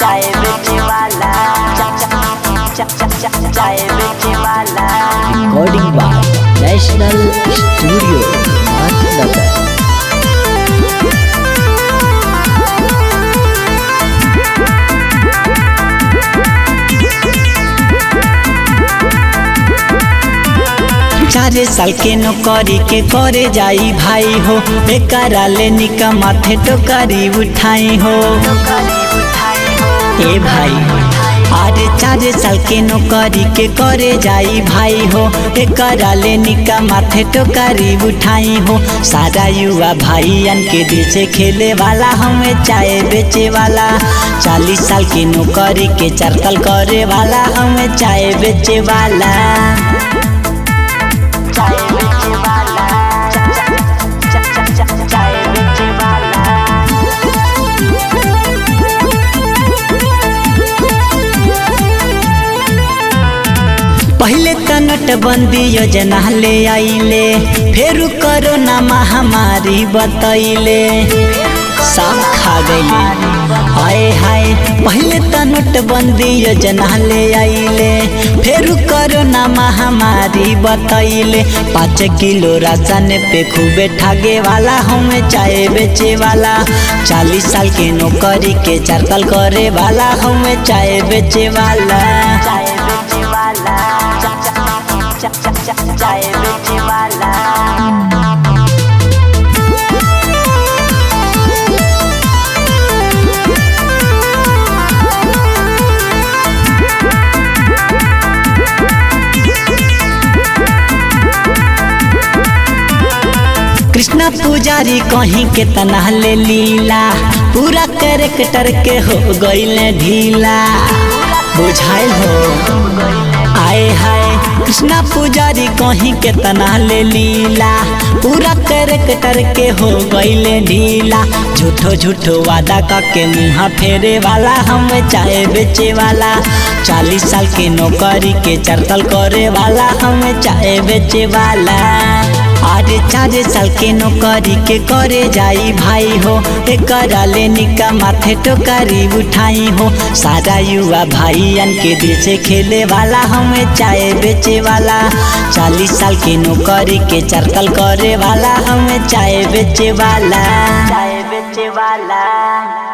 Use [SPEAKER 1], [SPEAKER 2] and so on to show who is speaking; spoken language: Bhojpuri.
[SPEAKER 1] चाय बेचे वाला, चाय बेचे वाला।
[SPEAKER 2] Recording by national studio Nathnagar. चार साल के नौकरी के करे जाई भाई हो, बेकारा ले निका माथे टोकरी उठाई हो। ए भाई अरे 4 साल के नौकरी के करे जाई भाई हो, बेकारा ले निका माथे टोकरी उठाई हो। सारा युवा भाईयन के दिल खेले वाला हमें चाय बेचे वाला। 40 साल की नौकरी के चरकल करे वाला हमें चाय बेचे वाला।
[SPEAKER 1] चाय बेचे वाला, चाय बेचे वाला।
[SPEAKER 2] पहले तो नोटबंदी योजना ले आइले, फिर कोरोना महामारी बतैले, सब खा गईले। हाय हाय पहले तो नोटबंदी योजना ले आइले, फिर कोरोना महामारी बतैले। 5 किलो राशन पे खूबे ठगे वाला हमें चाय बेचे वाला। 40 साल के नौकरी के चरकल करे वाला हमें चाय बेचे वाला।
[SPEAKER 1] चाय बेचे वाला, चाय बेचे वाला।
[SPEAKER 2] कृष्णा पुजारी कहीं के तना ले लीला, पूरा कैरेक्टर के हो गईले ढीला, बुझाइल हो। आए हाय कृष्णा पुजारी कहीं के तना ले लीला, पूरा कैरेक्टर के हो गईले ढीला। झूठो झूठो वादा करके मुँह फेरे वाला हमें चाय बेचे वाला। 40 साल के नौकरी के चरकल करे वाला हमें चाय बेचे वाला। अरे 4 साल के नौकरी के करे जाई भाई हो, एकरा ले निका माथे टोकरी उठाई हो। सारा युवा भाईयन के दिल से खेले वाला हमें चाय बेचे वाला। 40 साल के नौकरी के चरकल करे वाला हमें चाय बेचे वाला।
[SPEAKER 1] चाय बेचे वाला।